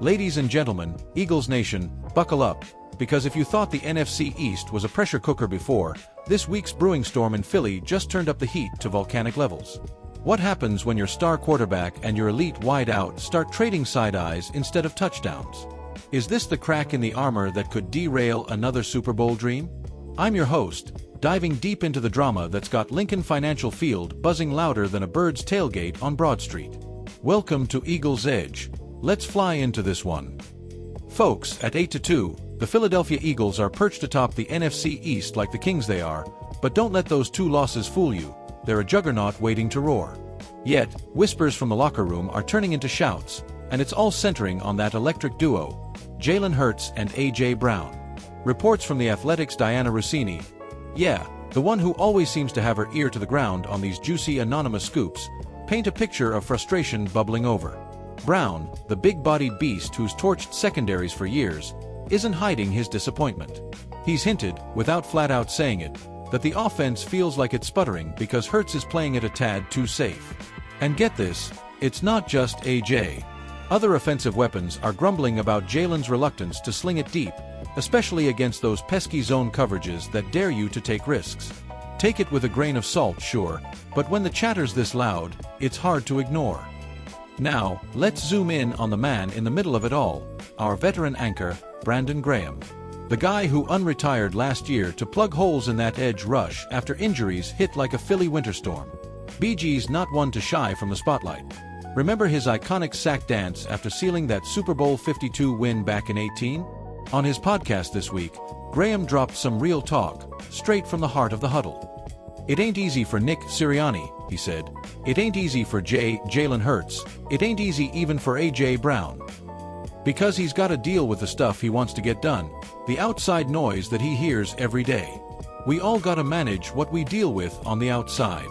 Ladies and gentlemen, Eagles Nation, buckle up, because if you thought the NFC East was a pressure cooker before, this week's brewing storm in Philly just turned up the heat to volcanic levels. What happens when your star quarterback and your elite wideout start trading side-eyes instead of touchdowns? Is this the crack in the armor that could derail another Super Bowl dream? I'm your host, diving deep into the drama that's got Lincoln Financial Field buzzing louder than a bird's tailgate on Broad Street. Welcome to Eagles Edge. Let's fly into this one. Folks, at 8-2, the Philadelphia Eagles are perched atop the NFC East like the kings they are, but don't let those two losses fool you. They're a juggernaut waiting to roar. Yet, whispers from the locker room are turning into shouts, and it's all centering on that electric duo, Jalen Hurts and A.J. Brown. Reports from The Athletic's Diana Rossini, yeah, the one who always seems to have her ear to the ground on these juicy anonymous scoops, paint a picture of frustration bubbling over. Brown, the big-bodied beast who's torched secondaries for years, isn't hiding his disappointment. He's hinted, without flat-out saying it, that the offense feels like it's sputtering because Hurts is playing it a tad too safe. And get this, it's not just AJ. Other offensive weapons are grumbling about Jalen's reluctance to sling it deep, especially against those pesky zone coverages that dare you to take risks. Take it with a grain of salt, sure, but when the chatter's this loud, it's hard to ignore. Now, let's zoom in on the man in the middle of it all, our veteran anchor, Brandon Graham. The guy who unretired last year to plug holes in that edge rush after injuries hit like a Philly winter storm. BG's not one to shy from the spotlight. Remember his iconic sack dance after sealing that Super Bowl 52 win back in 18? On his podcast this week, Graham dropped some real talk, straight from the heart of the huddle. It ain't easy for Nick Sirianni, he said. It ain't easy for Jalen Hurts. It ain't easy even for A.J. Brown. Because he's got to deal with the stuff he wants to get done, the outside noise that he hears every day. We all gotta manage what we deal with on the outside.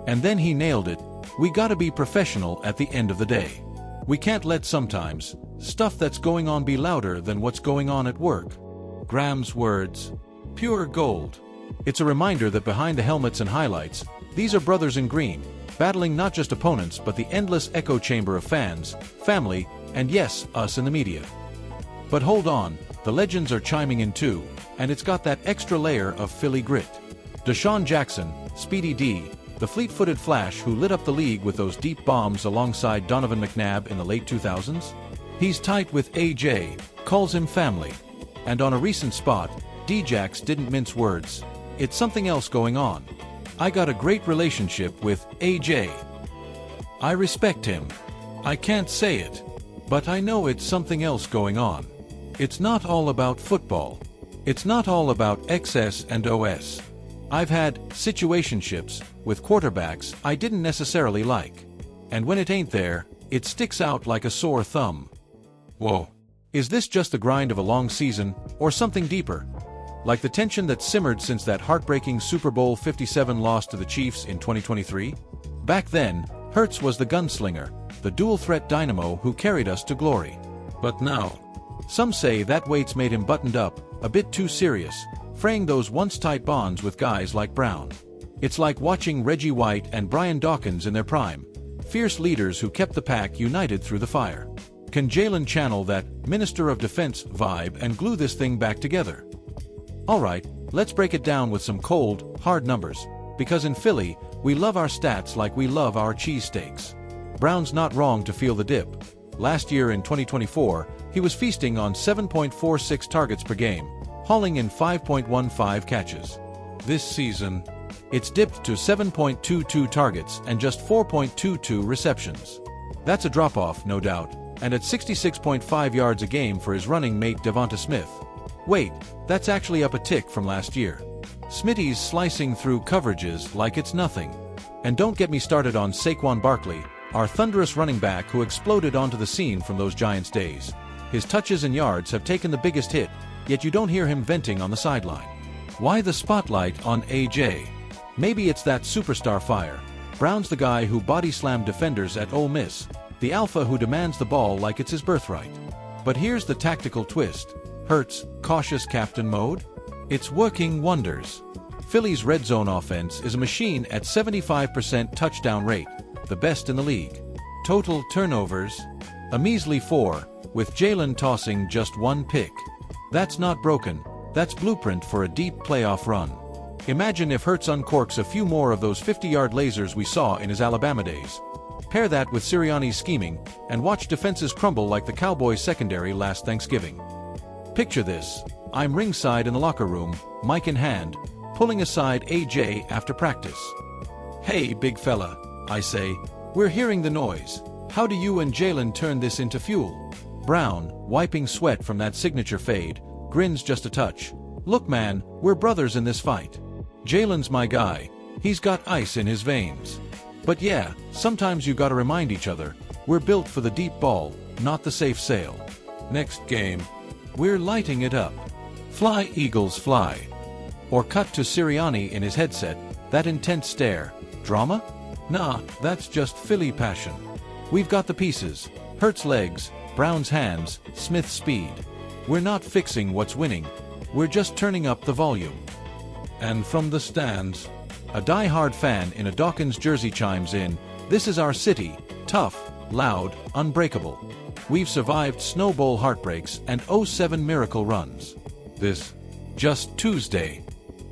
And then he nailed it, we gotta be professional at the end of the day. We can't let sometimes stuff that's going on be louder than what's going on at work. Graham's words. Pure gold. It's a reminder that behind the helmets and highlights, these are brothers in green, battling not just opponents but the endless echo chamber of fans, family, and yes, us in the media. But hold on, the legends are chiming in too, and it's got that extra layer of Philly grit. Deshaun Jackson, Speedy D, the fleet-footed Flash who lit up the league with those deep bombs alongside Donovan McNabb in the late 2000s? He's tight with AJ, calls him family. And on a recent spot, D-Jax didn't mince words. It's something else going on. I got a great relationship with AJ. I respect him. I can't say it, but I know it's something else going on. It's not all about football. It's not all about XS and OS. I've had situationships with quarterbacks I didn't necessarily like. And when it ain't there, it sticks out like a sore thumb. Whoa. Is this just the grind of a long season, or something deeper? Like the tension that simmered since that heartbreaking Super Bowl 57 loss to the Chiefs in 2023? Back then, Hurts was the gunslinger, the dual-threat dynamo who carried us to glory. But now, some say that weight's made him buttoned up, a bit too serious, fraying those once-tight bonds with guys like Brown. It's like watching Reggie White and Brian Dawkins in their prime, fierce leaders who kept the pack united through the fire. Can Jalen channel that Minister of Defense vibe and glue this thing back together? Alright, let's break it down with some cold, hard numbers, because in Philly, we love our stats like we love our cheesesteaks. Brown's not wrong to feel the dip. Last year in 2024, he was feasting on 7.46 targets per game, hauling in 5.15 catches. This season, it's dipped to 7.22 targets and just 4.22 receptions. That's a drop-off, no doubt, and at 66.5 yards a game for his running mate Devonta Smith. Wait, that's actually up a tick from last year. Smitty's slicing through coverages like it's nothing. And don't get me started on Saquon Barkley, our thunderous running back who exploded onto the scene from those Giants days. His touches and yards have taken the biggest hit, yet you don't hear him venting on the sideline. Why the spotlight on AJ? Maybe it's that superstar fire. Brown's the guy who body-slammed defenders at Ole Miss, the alpha who demands the ball like it's his birthright. But here's the tactical twist. Hurts, cautious captain mode? It's working wonders. Philly's red zone offense is a machine at 75% touchdown rate, the best in the league. Total turnovers, A measly 4, with Jalen tossing just one pick. That's not broken, that's blueprint for a deep playoff run. Imagine if Hurts uncorks a few more of those 50-yard lasers we saw in his Alabama days. Pair that with Sirianni's scheming, and watch defenses crumble like the Cowboys' secondary last Thanksgiving. Picture this: I'm ringside in the locker room, mic in hand, pulling aside AJ after practice. "Hey, big fella," I say, "we're hearing the noise. How do you and Jalen turn this into fuel?" Brown, wiping sweat from that signature fade, grins just a touch. "Look man, we're brothers in this fight. Jalen's my guy, he's got ice in his veins. But yeah, sometimes you gotta remind each other, we're built for the deep ball, not the safe sail." Next game, we're lighting it up. Fly Eagles fly. Or cut to Sirianni in his headset, that intense stare. Drama? Nah, that's just Philly passion. We've got the pieces: Hurts' legs, Brown's hands, Smith's speed. We're not fixing what's winning, we're just turning up the volume. And from the stands, a die-hard fan in a Dawkins jersey chimes in, "This is our city, tough, loud, unbreakable. We've survived Snow Bowl heartbreaks and 07 miracle runs. This, just Tuesday.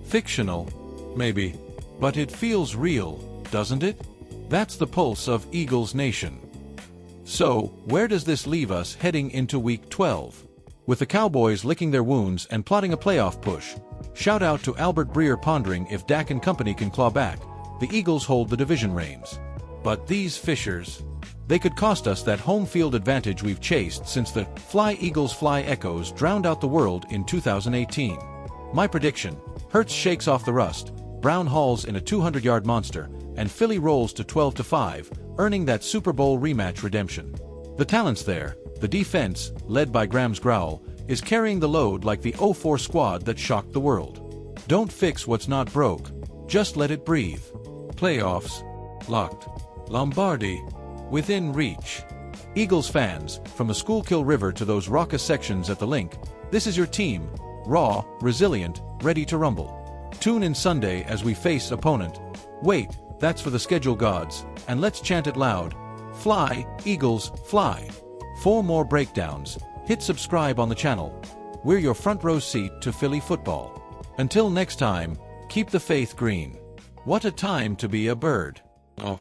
Fictional, maybe, but it feels real, doesn't it?" That's the pulse of Eagles Nation. So, where does this leave us heading into Week 12? With the Cowboys licking their wounds and plotting a playoff push, shout out to Albert Breer pondering if Dak and company can claw back, the Eagles hold the division reins. But these Fishers, they could cost us that home field advantage we've chased since the "Fly Eagles Fly" echoes drowned out the world in 2018. My prediction: Hurts shakes off the rust, Brown hauls in a 200-yard monster, and Philly rolls to 12-5, earning that Super Bowl rematch redemption. The talent's there, the defense, led by Graham's growl, is carrying the load like the 04 squad that shocked the world. Don't fix what's not broke, just let it breathe. Playoffs, locked. Lombardi, within reach. Eagles fans, from the Schuylkill River to those raucous sections at the Link, this is your team, raw, resilient, ready to rumble. Tune in Sunday as we face opponent. Wait, that's for the schedule gods, and let's chant it loud. Fly, Eagles, fly. For more breakdowns, hit subscribe on the channel. We're your front row seat to Philly football. Until next time, keep the faith green. What a time to be a bird. Oh.